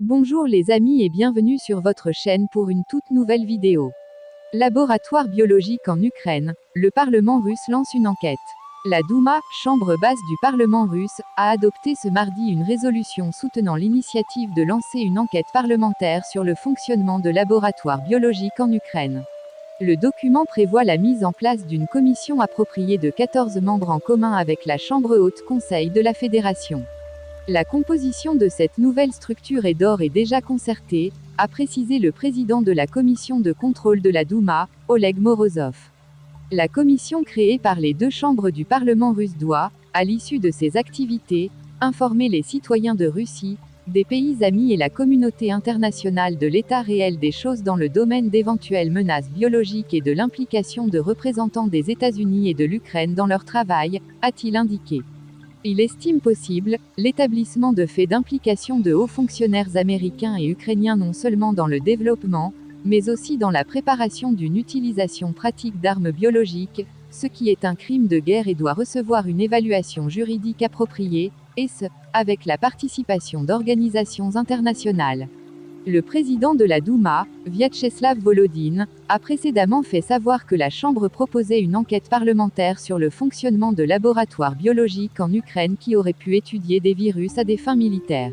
Bonjour les amis et bienvenue sur votre chaîne pour une toute nouvelle vidéo. Laboratoire biologique en Ukraine, le Parlement russe lance une enquête. La Douma, chambre basse du Parlement russe, a adopté ce mardi une résolution soutenant l'initiative de lancer une enquête parlementaire sur le fonctionnement de laboratoires biologiques en Ukraine. Le document prévoit la mise en place d'une commission appropriée de 14 membres en commun avec la Chambre haute conseil de la Fédération. La composition de cette nouvelle structure est d'ores et déjà concertée, a précisé le président de la commission de contrôle de la Douma, Oleg Morozov. La commission créée par les deux chambres du Parlement russe doit, à l'issue de ses activités, informer les citoyens de Russie, des pays amis et la communauté internationale de l'état réel des choses dans le domaine d'éventuelles menaces biologiques et de l'implication de représentants des États-Unis et de l'Ukraine dans leur travail, a-t-il indiqué. Il estime possible l'établissement de faits d'implication de hauts fonctionnaires américains et ukrainiens non seulement dans le développement, mais aussi dans la préparation d'une utilisation pratique d'armes biologiques, ce qui est un crime de guerre et doit recevoir une évaluation juridique appropriée, et ce, avec la participation d'organisations internationales. Le président de la Douma, Vyacheslav Volodine, a précédemment fait savoir que la Chambre proposait une enquête parlementaire sur le fonctionnement de laboratoires biologiques en Ukraine qui auraient pu étudier des virus à des fins militaires.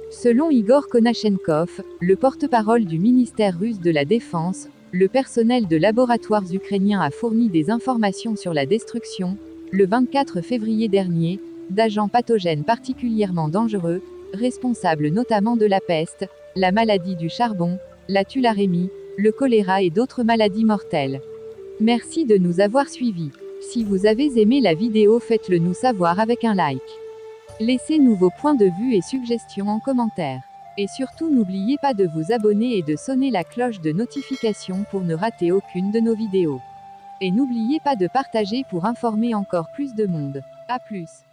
Selon Igor Konashenkov, le porte-parole du ministère russe de la Défense, le personnel de laboratoires ukrainiens a fourni des informations sur la destruction, le 24 février dernier, d'agents pathogènes particulièrement dangereux, responsables notamment de la peste, la maladie du charbon, la tularemie, le choléra et d'autres maladies mortelles. Merci de nous avoir suivis. Si vous avez aimé la vidéo, faites-le nous savoir avec un like. Laissez-nous vos points de vue et suggestions en commentaire. Et surtout n'oubliez pas de vous abonner et de sonner la cloche de notification pour ne rater aucune de nos vidéos. Et n'oubliez pas de partager pour informer encore plus de monde. À plus.